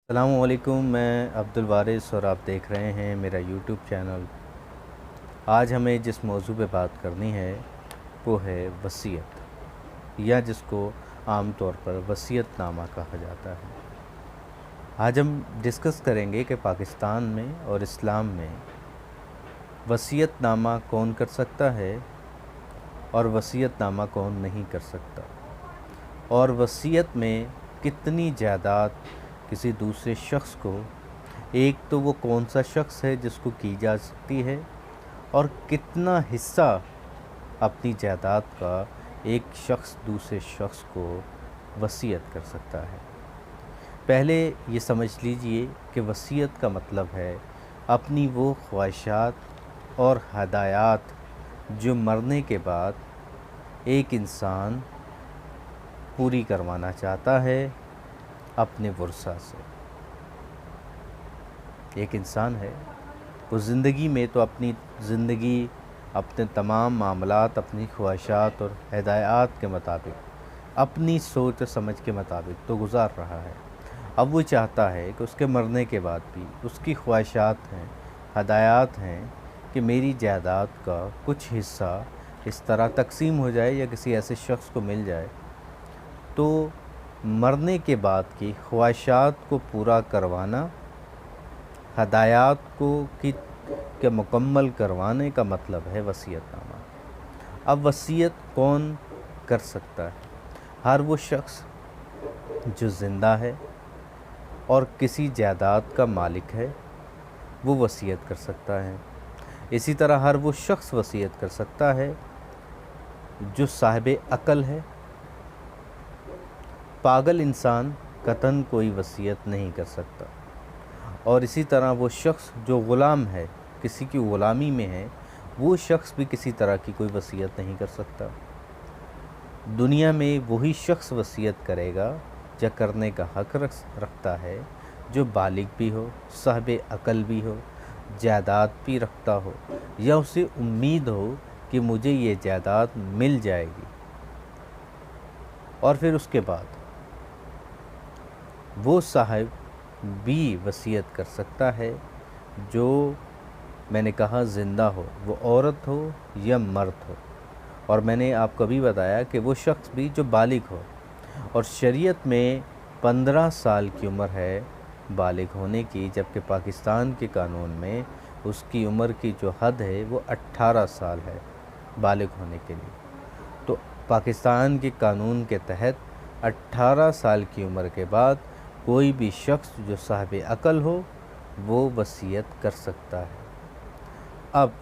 अस्सलामु अलैकुम। मैं अब्दुल वारिस और आप देख रहे हैं मेरा यूट्यूब चैनल। आज हमें जिस मौजू पे बात करनी है वो है वसीयत, या जिसको आम तौर पर वसीयतनामा कहा जाता है। आज हम डिस्कस करेंगे कि पाकिस्तान में और इस्लाम में वसीयतनामा कौन कर सकता है और वसीयतनामा कौन नहीं कर सकता, और वसीयत में कितनी जायदाद किसी दूसरे शख्स को, एक तो वो कौन सा शख्स है जिसको की जा सकती है, और कितना हिस्सा अपनी जायदाद का एक शख्स दूसरे शख्स को वसीयत कर सकता है। पहले ये समझ लीजिए कि वसीयत का मतलब है अपनी वो ख्वाहिशात और हदायत जो मरने के बाद एक इंसान पूरी करवाना चाहता है अपने वर्सा से। एक इंसान है, वो ज़िंदगी में तो अपनी ज़िंदगी अपने तमाम मामलात, अपनी ख्वाहिशात और हदायत के मुताबिक, अपनी सोच और समझ के मुताबिक तो गुजार रहा है। अब वो चाहता है कि उसके मरने के बाद भी उसकी ख्वाहिशात हैं, हदायत हैं कि मेरी जायदाद का कुछ हिस्सा इस तरह तकसीम हो जाए या किसी ऐसे शख्स को मिल जाए तो मरने के बाद की ख्वाहिशात को पूरा करवाना, हदायत को के मुकम्मल करवाने का मतलब है वसीयतनामा। अब वसीयत कौन कर सकता है? हर वो शख्स जो ज़िंदा है और किसी जायदाद का मालिक है वो वसीयत कर सकता है। इसी तरह हर वो शख्स वसीयत कर सकता है जो साहिब अक़ल है। पागल इंसान कतन कोई वसीयत नहीं कर सकता। और इसी तरह वो शख्स जो ग़ुलाम है, किसी की ग़ुलामी में है, वो शख्स भी किसी तरह की कोई वसीयत नहीं कर सकता। दुनिया में वही शख्स वसीयत करेगा या करने का हक़ रखता है जो बालिग भी हो, साहिब अक़ल भी हो, जायदाद भी रखता हो, या उसे उम्मीद हो कि मुझे ये जायदाद मिल जाएगी। और फिर उसके बाद वो साहिब भी वसीयत कर सकता है जो मैंने कहा ज़िंदा हो, वो औरत हो या मर्द हो। और मैंने आपको भी बताया कि वो शख्स भी जो बालिग हो, और शरीयत में 15 साल की उम्र है बालिग होने की, जबकि पाकिस्तान के कानून में उसकी उम्र की जो हद है वो 18 साल है बालिग होने के लिए। तो पाकिस्तान के कानून के तहत 18 साल की उम्र के बाद कोई भी शख्स जो साहिब अक़ल हो वो वसीयत कर सकता है। अब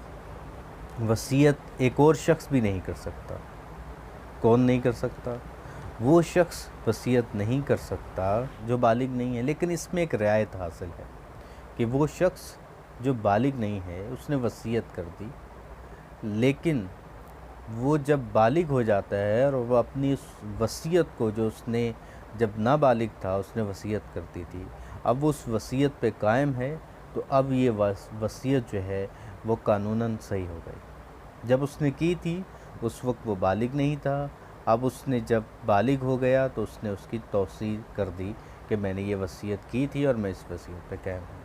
वसीयत एक और शख्स भी नहीं कर सकता। कौन नहीं कर सकता? वो शख्स वसीयत नहीं कर सकता जो बालिग नहीं है, लेकिन इसमें एक रियायत हासिल है कि वो शख्स जो बालिग नहीं है उसने वसीयत कर दी, लेकिन वो जब बालिग हो जाता है और वो अपनी उस वसीयत को, जो उसने जब नाबालिग था उसने वसीयत करती थी, अब वो उस वसीयत पे कायम है, तो अब ये वसीयत जो है वो कानूनन सही हो गई। जब उसने की थी उस वक्त वो बालिग नहीं था, अब उसने जब बालिग हो गया तो उसने उसकी तौसीह कर दी कि मैंने ये वसीयत की थी और मैं इस वसीयत पे कायम हूँ।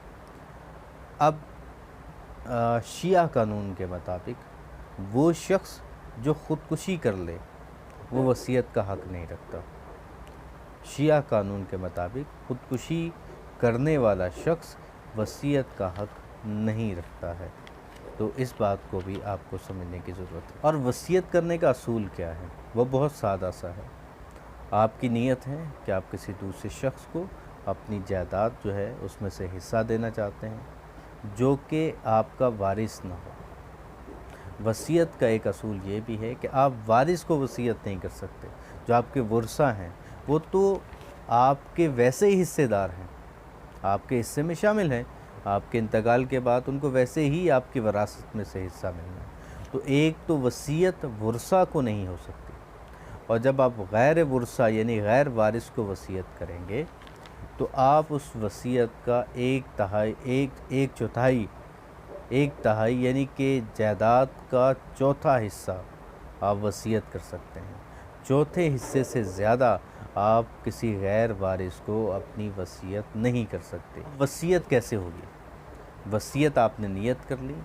अब शिया कानून के मुताबिक वो शख्स जो ख़ुदकुशी कर ले वो वसीयत का हक़ नहीं रखता। शिया कानून के मुताबिक ख़ुदकुशी करने वाला शख्स वसीयत का हक़ नहीं रखता है। तो इस बात को भी आपको समझने की ज़रूरत है। और वसीयत करने का असूल क्या है? वो बहुत सादा सा है। आपकी नीयत है कि आप किसी दूसरे शख्स को अपनी जायदाद जो है उसमें से हिस्सा देना चाहते हैं जो कि आपका वारिस ना हो। वसीयत का एक असूल ये भी है कि आप वारिस को वसीयत नहीं कर सकते। जो आपके वर्सा हैं वो तो आपके वैसे ही हिस्सेदार हैं, आपके हिस्से में शामिल हैं, आपके इंतकाल के बाद उनको वैसे ही आपकी विरासत में से हिस्सा मिलना है। तो एक तो वसीयत वर्सा को नहीं हो सकती, और जब आप गैर वर्सा यानी गैर वारिस को वसीयत करेंगे तो आप उस वसीयत का एक तिहाई यानी कि जायदाद का चौथा हिस्सा आप वसीयत कर सकते हैं। चौथे हिस्से से ज़्यादा आप किसी गैर वारिस को अपनी वसीयत नहीं कर सकते। वसीयत कैसे होगी? वसीयत आपने नियत कर ली,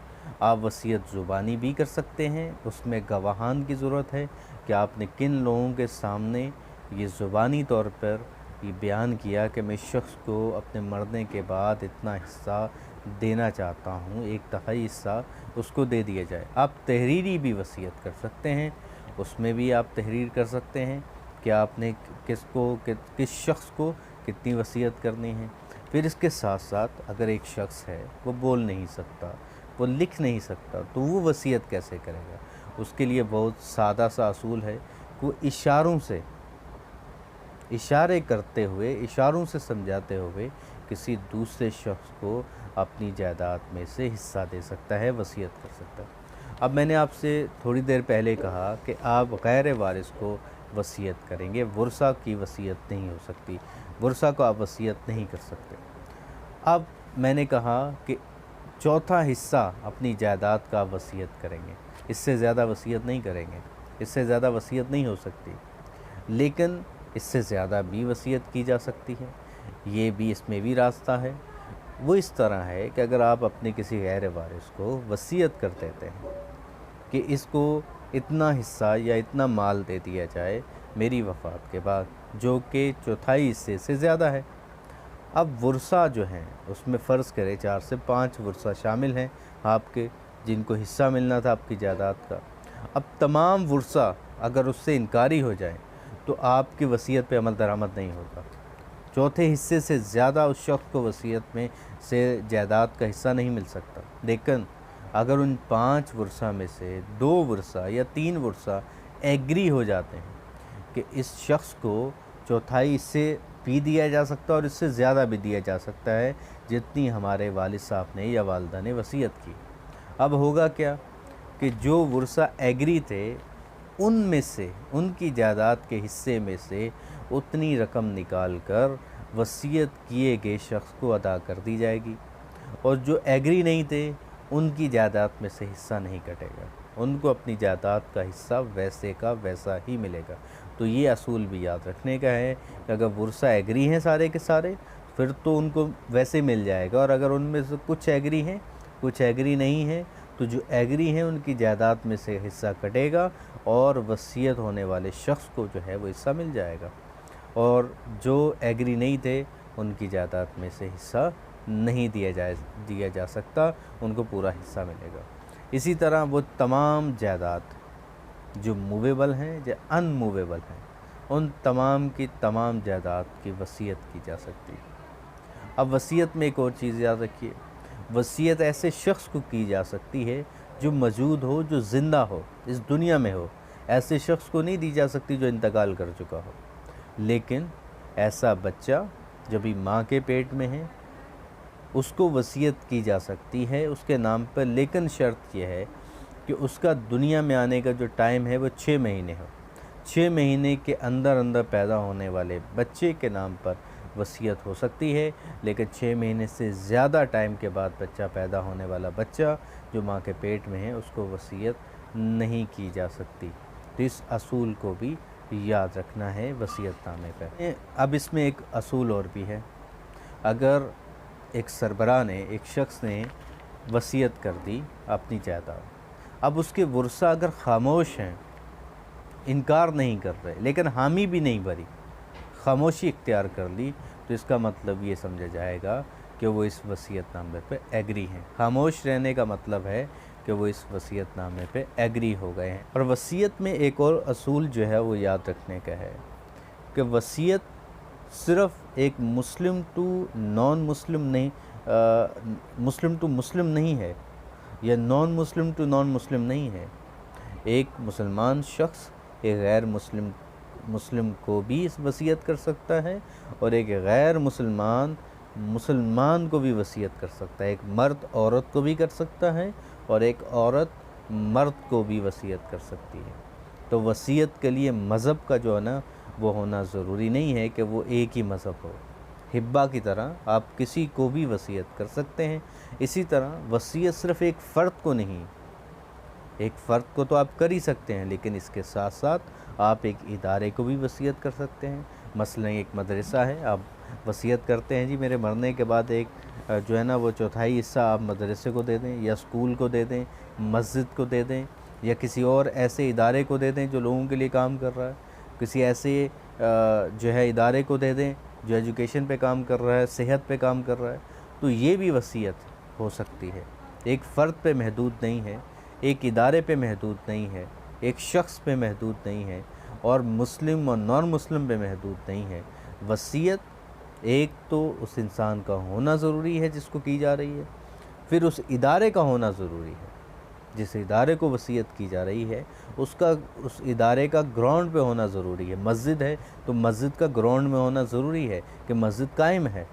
आप वसीयत ज़ुबानी भी कर सकते हैं, उसमें गवाहान की ज़रूरत है कि आपने किन लोगों के सामने ये ज़ुबानी तौर पर ये बयान किया कि मैं इस शख्स को अपने मरने के बाद इतना हिस्सा देना चाहता हूँ, 1/3 हिस्सा उसको दे दिया जाए। आप तहरीरी भी वसीयत कर सकते हैं, उसमें भी आप तहरीर कर सकते हैं कि आपने किस शख्स को कितनी वसीयत करनी है। फिर इसके साथ साथ अगर एक शख्स है वो बोल नहीं सकता, वो लिख नहीं सकता, तो वो वसीयत कैसे करेगा? उसके लिए बहुत सादा सा असूल है कि वो इशारों से, इशारे करते हुए, इशारों से समझाते हुए किसी दूसरे शख्स को अपनी जायदाद में से हिस्सा दे सकता है, वसीयत कर सकता है। अब मैंने आपसे थोड़ी देर पहले कहा कि आप गैर वारिस को वसीयत करेंगे, वर्सा की वसीयत नहीं हो सकती, वर्सा को आप वसीयत नहीं कर सकते। अब मैंने कहा कि चौथा हिस्सा अपनी जायदाद का वसीयत करेंगे, इससे ज़्यादा वसीयत नहीं करेंगे, इससे ज़्यादा वसीयत नहीं हो सकती, लेकिन इससे ज़्यादा भी वसीयत की जा सकती है। ये भी, इसमें भी रास्ता है। वो इस तरह है कि अगर आप अपने किसी गैर वारिस को वसीयत कर देते हैं कि इसको इतना हिस्सा या इतना माल दे दिया जाए मेरी वफ़ात के बाद, जो कि चौथाई हिस्से से ज़्यादा है। अब वर्सा जो हैं उसमें फ़र्ज़ करें 4 से 5 वर्सा शामिल हैं आपके, जिनको हिस्सा मिलना था आपकी जायदाद का। अब तमाम वर्सा अगर उससे इनकारी हो जाए तो आपकी वसीयत पे अमल दरामद नहीं होता। चौथे हिस्से से ज़्यादा उस शख्स को वसीयत में से जायदाद का हिस्सा नहीं मिल सकता। लेकिन अगर उन 5 वर्सा में से 2 वर्सा या 3 वर्सा एग्री हो जाते हैं कि इस शख्स को चौथाई हिस्से भी दिया जा सकता है और इससे ज़्यादा भी दिया जा सकता है जितनी हमारे वालिद साहब ने या वालिदा ने वसीयत की। अब होगा क्या कि जो वर्सा एग्री थे उनमें से, उनकी जायदाद के हिस्से में से उतनी रकम निकाल कर वसीयत किए गए शख्स को अदा कर दी जाएगी, और जो एग्री नहीं थे उनकी जायदाद में से हिस्सा नहीं कटेगा, उनको अपनी जायदाद का हिस्सा वैसे का वैसा ही मिलेगा। तो ये असूल भी याद रखने का है कि अगर वर्सा एग्री हैं सारे के सारे, फिर तो उनको वैसे मिल जाएगा, और अगर उनमें से कुछ एग्री हैं, कुछ एग्री नहीं हैं, तो जो एग्री हैं उनकी जायदाद में से हिस्सा कटेगा और वसीयत होने वाले शख्स को जो है वो हिस्सा मिल जाएगा, और जो एग्री नहीं थे उनकी जायदाद में से हिस्सा नहीं दिया जा सकता, उनको पूरा हिस्सा मिलेगा। इसी तरह वो तमाम जायदाद जो मूवेबल हैं या अनमूवेबल हैं, उन तमाम की तमाम जायदाद की वसीयत की जा सकती है। अब वसीयत में एक और चीज़ याद रखिए, वसीयत ऐसे शख्स को की जा सकती है जो मौजूद हो, जो ज़िंदा हो, इस दुनिया में हो। ऐसे शख्स को नहीं दी जा सकती जो इंतकाल कर चुका हो। लेकिन ऐसा बच्चा जो भी माँ के पेट में है उसको वसीयत की जा सकती है उसके नाम पर, लेकिन शर्त यह है कि उसका दुनिया में आने का जो टाइम है वो 6 महीने हो। 6 महीने के अंदर अंदर पैदा होने वाले बच्चे के नाम पर वसीयत हो सकती है, लेकिन 6 महीने से ज़्यादा टाइम के बाद बच्चा पैदा होने वाला बच्चा जो माँ के पेट में है उसको वसीयत नहीं की जा सकती। तो इस असूल को भी याद रखना है वसीयतनामे पर। अब इसमें एक असूल और भी है, अगर एक सरबराह ने, एक शख्स ने वसीयत कर दी अपनी जायदाद, अब उसके वर्सा अगर खामोश हैं, इनकार नहीं कर रहे, लेकिन हामी भी नहीं भरी, खामोशी इख्तियार कर ली, तो इसका मतलब ये समझा जाएगा कि वो इस वसीयतनामे पे एग्री हैं। खामोश रहने का मतलब है कि वो इस वसीयतनामे पे एग्री हो गए हैं। और वसीयत में एक और असूल जो है वो याद रखने का है कि वसीयत सिर्फ़ एक मुस्लिम टू नॉन मुस्लिम नहीं, मुस्लिम टू मुस्लिम नहीं है, या नॉन मुस्लिम टू नॉन मुस्लिम नहीं है। एक मुसलमान शख्स एक गैर मुस्लिम को भी इस वसीयत कर सकता है, और एक गैर मुसलमान को भी वसीयत कर सकता है। एक मर्द औरत को भी कर सकता है, और एक औरत मर्द को भी वसीयत कर सकती है। तो वसीयत के लिए मज़हब का जो है ना वो होना ज़रूरी नहीं है कि वो एक ही मज़हब हो। हिब्बा की तरह आप किसी को भी वसीयत कर सकते हैं। इसी तरह वसीयत सिर्फ़ एक फ़र्द को नहीं, एक फ़र्द को तो आप कर ही सकते हैं, लेकिन इसके साथ साथ आप एक इदारे को भी वसीयत कर सकते हैं। مثلا ایک مدرسہ ہے، آپ وصیت کرتے ہیں جی میرے مرنے کے بعد ایک جو ہے نا وہ چوتھائی حصہ آپ مدرسے کو دے دیں، یا اسکول کو دے دیں، مسجد کو دے دیں، یا کسی اور ایسے ادارے کو دے دیں جو لوگوں کے لیے کام کر رہا ہے، کسی ایسے جو ہے ادارے کو دے دیں جو ایجوکیشن پہ کام کر رہا ہے، صحت پہ کام کر رہا ہے، تو یہ بھی وصیت ہو سکتی ہے۔ ایک فرد پہ محدود نہیں ہے، ایک ادارے پہ محدود نہیں ہے، ایک شخص پہ محدود نہیں ہے، اور مسلم اور نان مسلم پہ محدود نہیں ہے۔ وصیت ایک تو اس انسان کا ہونا ضروری ہے جس کو کی جا رہی ہے، پھر اس ادارے کا ہونا ضروری ہے، جس ادارے کو وصیت کی جا رہی ہے اس ادارے کا گراؤنڈ پہ ہونا ضروری ہے۔ مسجد ہے تو مسجد کا گراؤنڈ میں ہونا ضروری ہے کہ مسجد قائم ہے،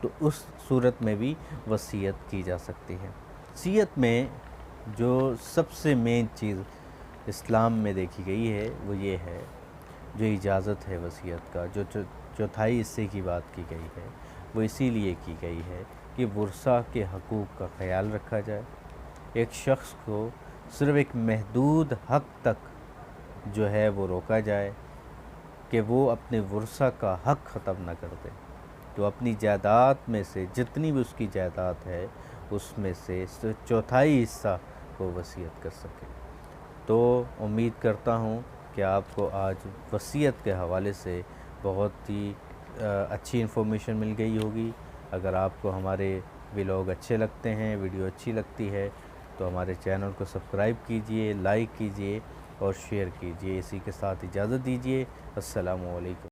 تو اس صورت میں بھی وصیت کی جا سکتی ہے۔ وصیت میں جو سب سے مین چیز اسلام میں دیکھی گئی ہے وہ یہ ہے، جو اجازت ہے وصیت کا، جو چوتھائی حصے کی بات کی گئی ہے، وہ اسی لیے کی گئی ہے کہ ورثہ کے حقوق کا خیال رکھا جائے۔ ایک شخص کو صرف ایک محدود حق تک جو ہے وہ روکا جائے کہ وہ اپنے ورثہ کا حق ختم نہ کر دے، تو اپنی جائیداد میں سے جتنی بھی اس کی جائیداد ہے اس میں سے چوتھائی حصہ کو وصیت کر سکے۔ تو امید کرتا ہوں کہ آپ کو آج وصیت کے حوالے سے بہت ہی اچھی انفارمیشن مل گئی ہوگی۔ اگر آپ کو ہمارے ولاگ اچھے لگتے ہیں، ویڈیو اچھی لگتی ہے، تو ہمارے چینل کو سبسکرائب کیجئے، لائک کیجئے اور شیئر کیجئے۔ اسی کے ساتھ اجازت دیجئے۔ السلام علیکم۔